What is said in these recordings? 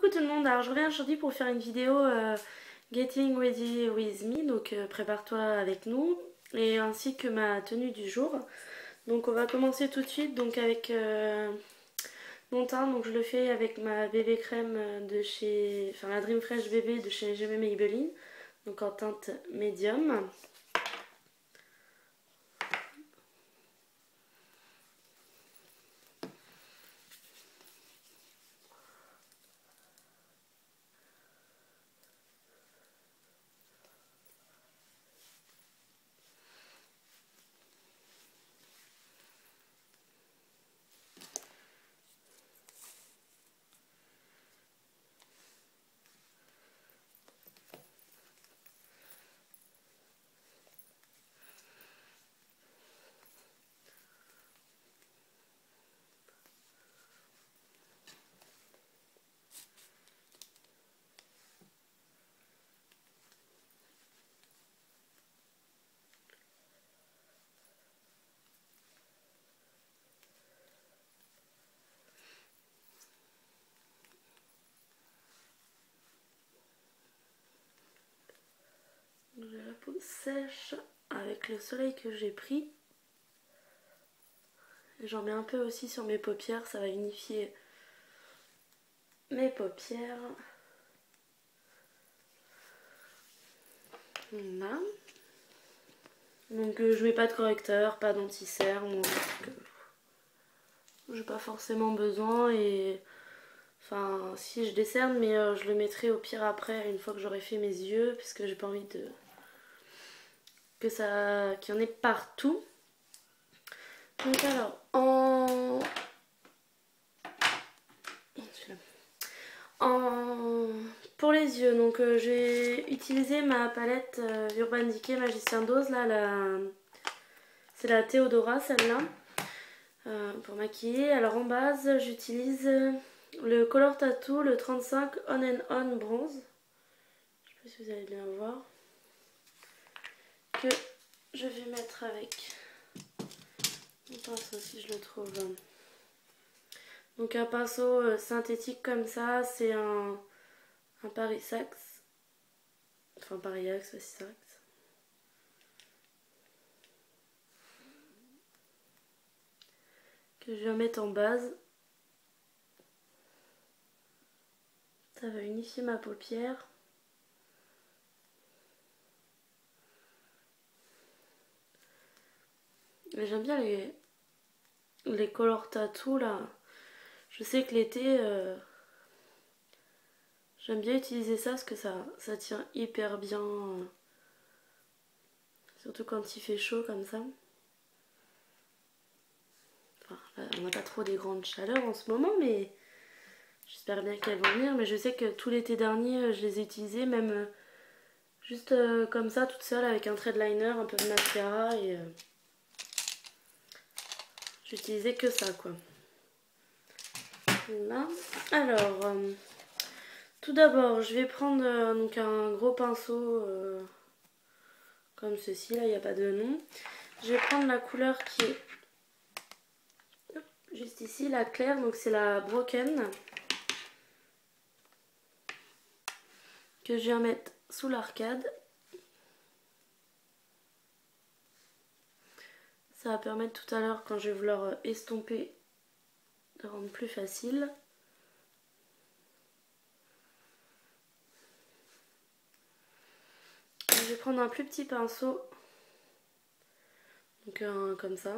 Coucou tout le monde, alors je reviens aujourd'hui pour faire une vidéo Getting Ready With Me, donc prépare-toi avec nous, et ainsi que ma tenue du jour. Donc on va commencer tout de suite donc avec mon teint, donc je le fais avec ma bébé crème de chez, enfin la Dream Fresh bébé de chez GM Maybelline, donc en teinte médium. J'ai la peau sèche avec le soleil que j'ai pris. J'en mets un peu aussi sur mes paupières, ça va unifier mes paupières. Là. Donc je mets pas de correcteur, pas d'anti-cerne, j'ai pas forcément besoin et enfin si je décerne mais je le mettrai au pire après une fois que j'aurai fait mes yeux puisque j'ai pas envie de qu'il y en ait partout. Donc alors pour les yeux, donc j'ai utilisé ma palette Urban Decay Magicien Dose là, c'est la Théodora celle-là. Pour maquiller, alors en base j'utilise le Color Tattoo, le 35 On and On Bronze. Je sais pas si vous allez bien voir. Que je vais mettre avec un pinceau si je le trouve. Donc un pinceau synthétique comme ça, c'est un Paris Saxe. Enfin Paris Axe, aussi Saxe. Que je viens mettre en base. Ça va unifier ma paupière. J'aime bien les color tattoo là. Je sais que l'été, j'aime bien utiliser ça parce que ça tient hyper bien. Surtout quand il fait chaud comme ça. Enfin, là, on n'a pas trop des grandes chaleurs en ce moment, mais j'espère bien qu'elles vont venir. Mais je sais que tout l'été dernier, je les ai utilisées, même juste comme ça, toute seule, avec un trait de liner, un peu de mascara. Et j'utilisais que ça, quoi. Là. Alors, tout d'abord, je vais prendre donc un gros pinceau comme ceci. Là, il n'y a pas de nom. Je vais prendre la couleur qui est juste ici, la claire, donc c'est la Broken, que je viens mettre sous l'arcade. Ça va permettre tout à l'heure, quand je vais vouloir estomper, de rendre plus facile. Je vais prendre un plus petit pinceau, donc comme ça,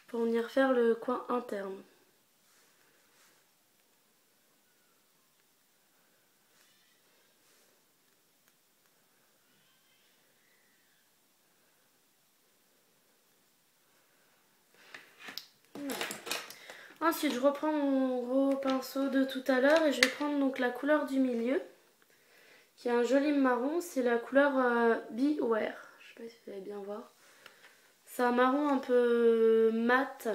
pour venir faire le coin interne. Ensuite, je reprends mon gros pinceau de tout à l'heure et je vais prendre donc la couleur du milieu, qui est un joli marron, c'est la couleur Beware. Je sais pas si vous allez bien voir. C'est un marron un peu mat.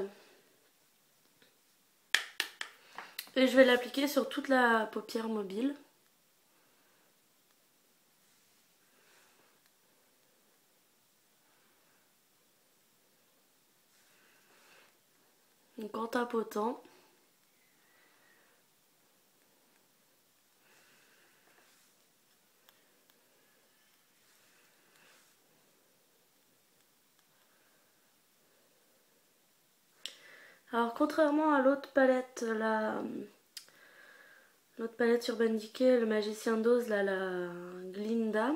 Et je vais l'appliquer sur toute la paupière mobile. Donc en tapotant. Alors contrairement à l'autre palette, l'autre palette Urban Decay, le Magicien d'Oz, là, la Glinda.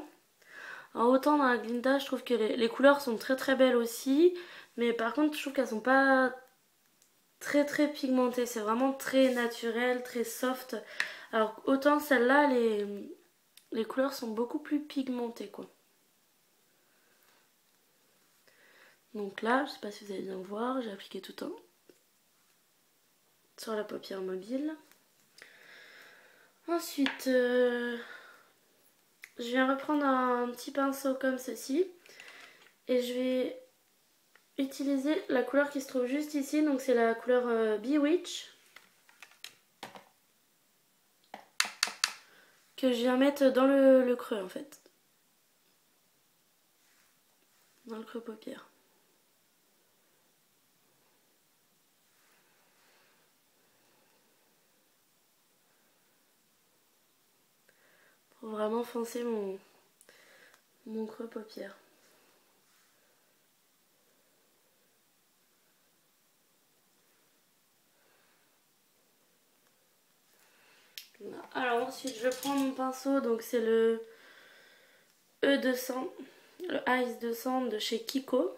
Alors autant dans la Glinda, je trouve que les couleurs sont très très belles aussi. Mais par contre, je trouve qu'elles sont pas très très pigmentées. C'est vraiment très naturel, très soft. Alors autant celle-là, les couleurs sont beaucoup plus pigmentées quoi. Donc là, je sais pas si vous allez bien voir, j'ai appliqué tout un sur la paupière mobile. Ensuite, je viens reprendre un petit pinceau comme ceci. Et je vais utiliser la couleur qui se trouve juste ici. Donc c'est la couleur Bewitch. Que je viens mettre dans le creux en fait. Dans le creux paupière. Pour vraiment foncer mon creux paupière. Alors ensuite je prends mon pinceau, donc c'est le E200, le Ice 200 de chez Kiko.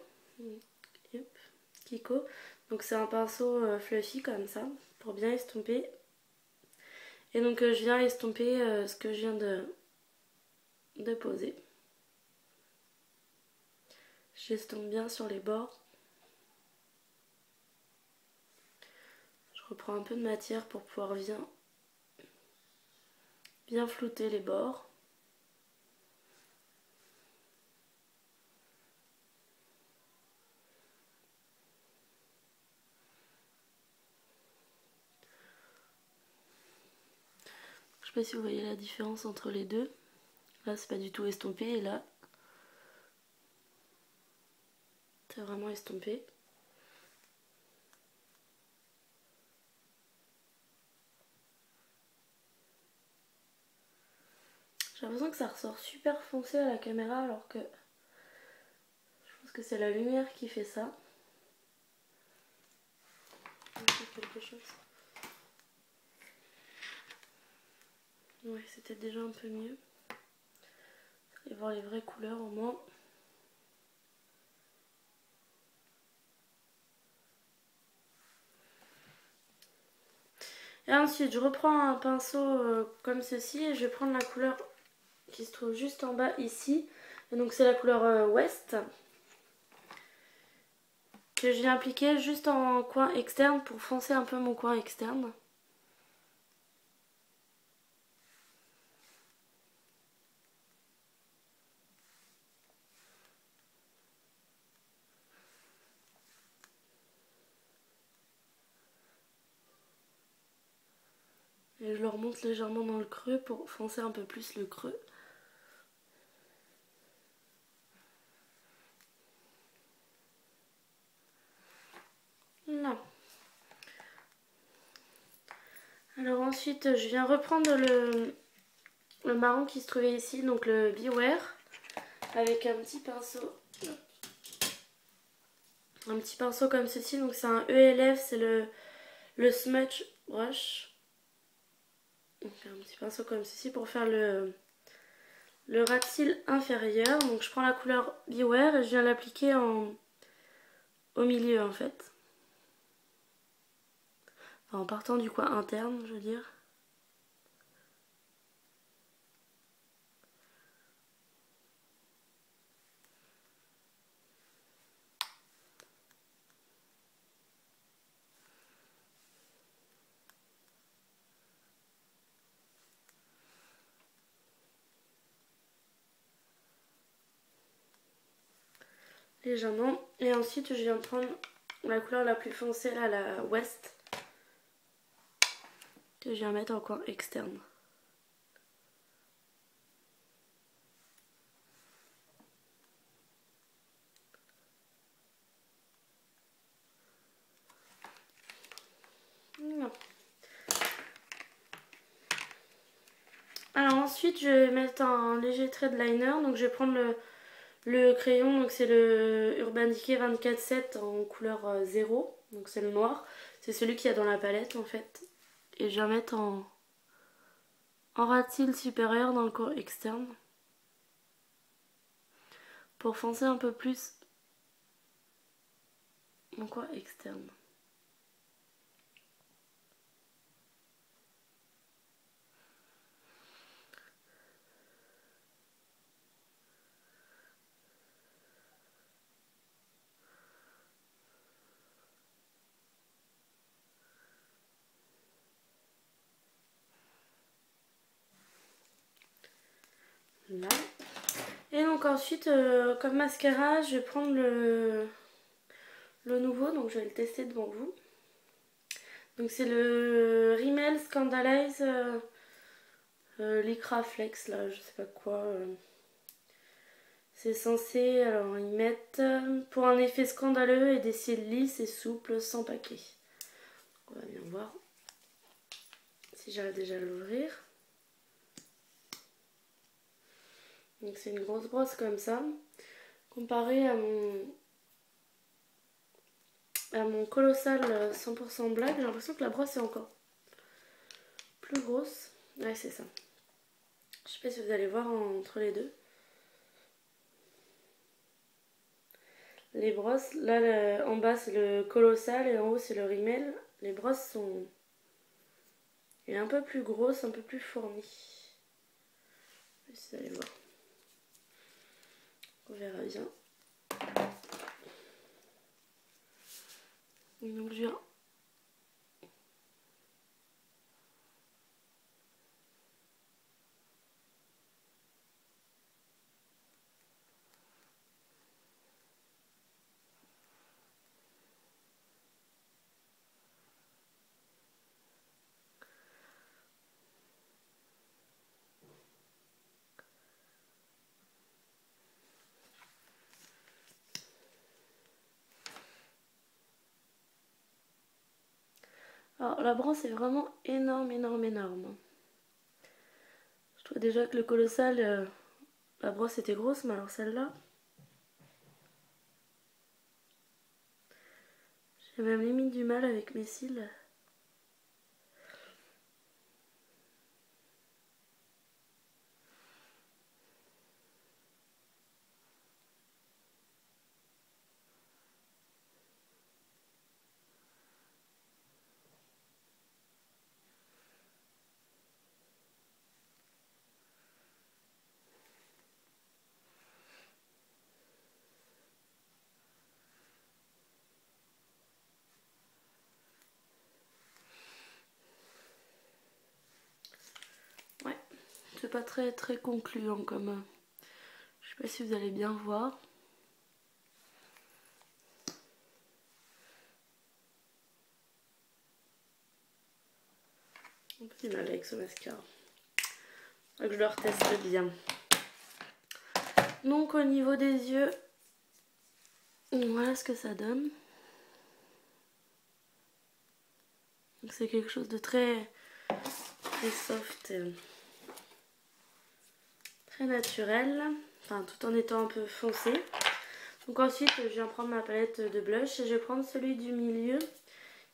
Yep, Kiko. Donc c'est un pinceau fluffy comme ça, pour bien estomper. Et donc je viens estomper ce que je viens de poser. J'estompe bien sur les bords. Je reprends un peu de matière pour pouvoir bien flouter les bords. Je sais pas si vous voyez la différence entre les deux. Là c'est pas du tout estompé et là c'est vraiment estompé. J'ai l'impression que ça ressort super foncé à la caméra alors que je pense que c'est la lumière qui fait ça. Quelque chose. Ouais, c'était déjà un peu mieux. Et voir les vraies couleurs au moins. Et ensuite, je reprends un pinceau comme ceci et je vais prendre la couleur qui se trouve juste en bas ici. Et donc c'est la couleur West que je viens appliquer juste en coin externe pour foncer un peu mon coin externe. Et je le remonte légèrement dans le creux pour foncer un peu plus le creux. Là. Alors ensuite, je viens reprendre le marron qui se trouvait ici, donc le Beware, avec un petit pinceau. Un petit pinceau comme ceci, donc c'est un ELF, c'est le Smudge Brush. Donc un petit pinceau comme ceci pour faire le ras de cils inférieur. Donc je prends la couleur Beware et je viens l'appliquer au milieu en fait. Enfin, en partant du coin interne, je veux dire. Légèrement. Et ensuite je viens prendre la couleur la plus foncée là, la West, que je viens mettre en coin externe. Non. Alors ensuite je vais mettre un léger trait de liner, donc je vais prendre Le crayon, donc c'est le Urban Decay 24/7 en couleur 0, donc c'est le noir. C'est celui qu'il y a dans la palette en fait. Et je vais en mettre en ras de cils supérieur dans le coin externe. Pour foncer un peu plus mon coin externe. Là. Et donc ensuite, comme mascara, je vais prendre le nouveau, donc je vais le tester devant vous. Donc c'est le Rimmel Scandalize Lycra Flex, là, je sais pas quoi. C'est censé, alors ils mettent pour un effet scandaleux et des cils lisses et souples sans paquet. On va bien voir si j'arrive déjà à l'ouvrir. Donc c'est une grosse brosse comme ça. Comparé à mon colossal 100% black, j'ai l'impression que la brosse est encore plus grosse. Ouais, c'est ça. Je sais pas si vous allez voir entre les deux. Les brosses, là en bas c'est le colossal et en haut c'est le Rimmel. Les brosses sont un peu plus grosses, un peu plus fournies. Je sais pas si vous allez voir. On verra bien. Donc je viens. Alors la brosse est vraiment énorme, énorme, énorme. Je trouve déjà que le colossal, la brosse était grosse, mais alors celle-là, j'ai même limite du mal avec mes cils. Ouais, c'est pas très très concluant comme... Je sais pas si vous allez bien voir. Un peu du mal avec ce mascara. Faut que je le reteste bien. Donc au niveau des yeux, voilà ce que ça donne. C'est quelque chose de très, très soft, très naturel, enfin tout en étant un peu foncé. Donc ensuite je viens prendre ma palette de blush et je vais prendre celui du milieu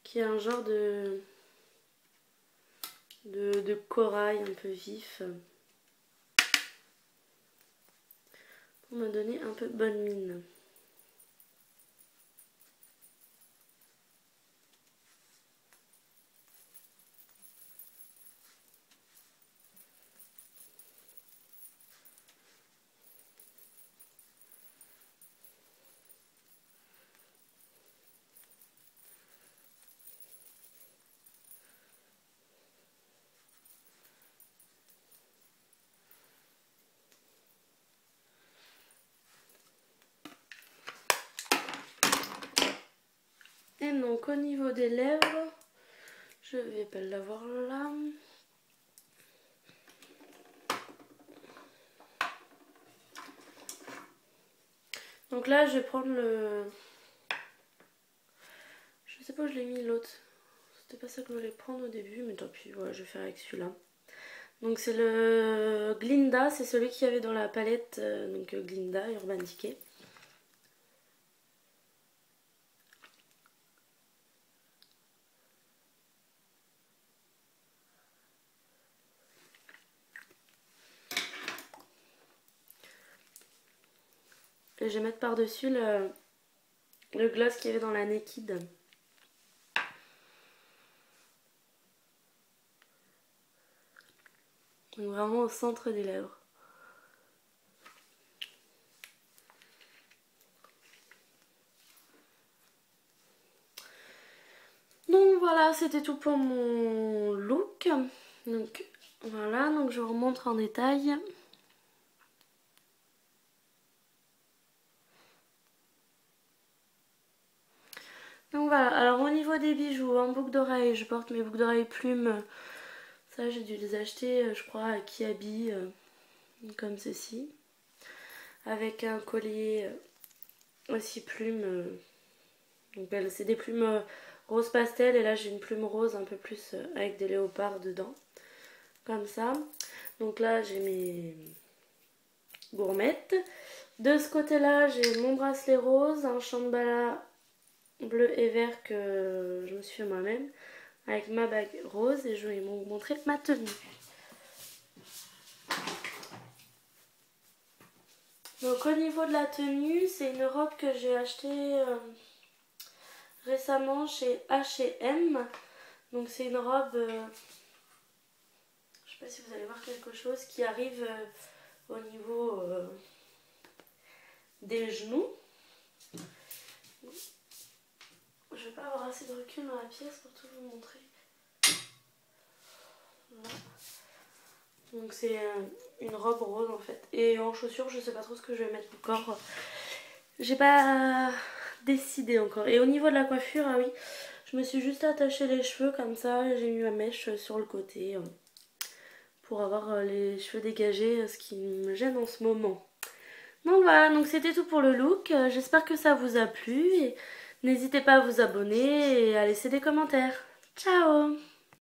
qui est un genre de corail un peu vif pour me donner un peu bonne mine. Et donc au niveau des lèvres, je vais pas l'avoir là. Donc là je vais prendre le... Je sais pas où je l'ai mis l'autre. C'était pas ça que je voulais prendre au début, mais tant pis, voilà, je vais faire avec celui-là. Donc c'est le Glinda, c'est celui qu'il y avait dans la palette, donc Glinda Urban Decay. Et je vais mettre par-dessus le gloss qu'il y avait dans la Naked. Donc vraiment au centre des lèvres. Donc voilà, c'était tout pour mon look. Donc voilà, donc je vous remontre en détail. Donc voilà, alors au niveau des bijoux, en boucle d'oreille, je porte mes boucles d'oreilles plumes. Ça j'ai dû les acheter, je crois, à Kiabi, comme ceci. Avec un collier aussi plume. Donc c'est des plumes rose pastel et là j'ai une plume rose un peu plus avec des léopards dedans. Comme ça. Donc là j'ai mes gourmettes. De ce côté-là j'ai mon bracelet rose, un chambala bleu et vert que je me suis fait moi-même avec ma bague rose et je vais vous montrer ma tenue. Donc au niveau de la tenue, c'est une robe que j'ai achetée récemment chez H&M. Donc c'est une robe, je sais pas si vous allez voir quelque chose, qui arrive au niveau des genoux. Je vais pas avoir assez de recul dans la pièce pour tout vous montrer. Voilà. Donc c'est une robe rose en fait. Et en chaussures, je sais pas trop ce que je vais mettre encore. J'ai pas décidé encore. Et au niveau de la coiffure, ah oui, je me suis juste attaché les cheveux comme ça. J'ai mis ma mèche sur le côté pour avoir les cheveux dégagés, ce qui me gêne en ce moment. Donc voilà, donc c'était tout pour le look. J'espère que ça vous a plu. Et n'hésitez pas à vous abonner et à laisser des commentaires. Ciao!